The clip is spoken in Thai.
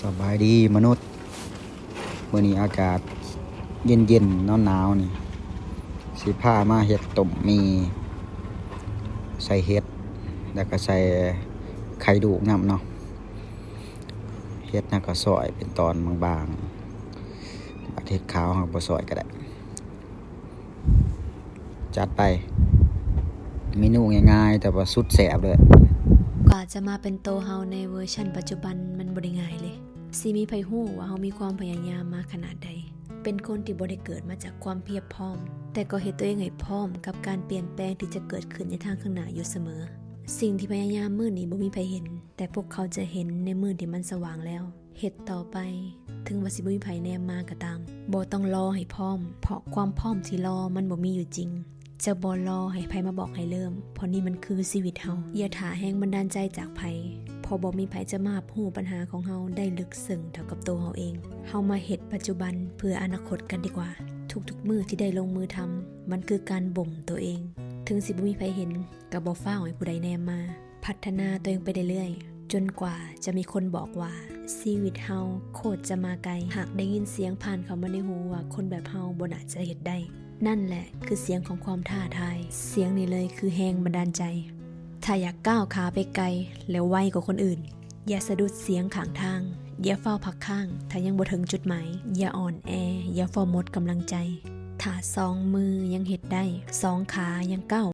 สบายดีมนุษย์มื้อนี้อากาศเย็นๆหนาวๆนี่สิพามาเฮ็ดต้มมีใส่เห็ดแล้วก็ใส่ไข่ดูกนำเนาะเห็ดน่ะก็ซอยเป็นตอนบางๆอาทิตย์ขาวเฮาบ่ซอยก็ได้จัดไปเมนูง่ายๆแต่ว่าสุดแซ่บเลยกว่าจะมาเป็นโตเฮาในเวอร์ชันปัจจุบันมันบ่ได้ง่ายเลยสิมีไผฮู้ว่าเฮามีความพยายามมาขนาดใดเป็นคนที่บ่ได้เกิดมาจากความเพียบพร้อมแต่ก็เฮ็ดตัวเองให้พร้อมกับการเปลี่ยนแปลงที่จะเกิดขึ้นในทางข้างหน้าอยู่เสมอสิ่งที่พยายามมื้อนี้บ่มีไผเห็นแต่พวกเขาจะเห็นในมื้อที่มันสว่างแล้วเฮ็ดต่อไปถึงว่าสิบ่มีไผแนมมาก็ตามบ่ต้องรอให้พร้อมเพราะความพร้อมที่รอมันบ่มีอยู่จริงจะบ่รอให้ไผมาบอกให้เริ่มเพราะนี่มันคือชีวิตเฮาอย่าท่าแฮงบันดาลใจจากไผพอบ่มีไผจะมาฮู้ปัญหาของเฮาได้ลึกซึ้งเท่ากับตัวเฮาเองเฮามาเฮ็ดปัจจุบันเพื่ออนาคตกันดีกว่าทุกๆมื้อที่ได้ลงมือทำมันคือการบ่มตัวเองถึงสิบ่มีไผเห็นก็บ่ฟ้าวให้ผู้ใดแนมมาพัฒนาตัวเองไปเรื่อยๆจนกว่าจะมีคนบอกว่าชีวิตเฮาโคตรจะมาไกลหากได้ยินเสียงผ่านเข้ามาในหูว่าคนแบบเฮาบ่น่าจะเฮ็ดได้นั่นแหละคือเสียงของความท้าทายเสียงนี้เลยคือแรงบันดาลใจถ้าอยากก้าวขาไปไกลแล้วไวกว่าคนอื่นอย่าสะดุดเสียงข้างทางอย่าเฝ้าพักข้างถ้ายังบ่ถึงจุดหมายอย่าอ่อนแออย่าเฝ้าหมดกำลังใจถ้า2 มือยังเฮ็ดได้2 ขายังก้าว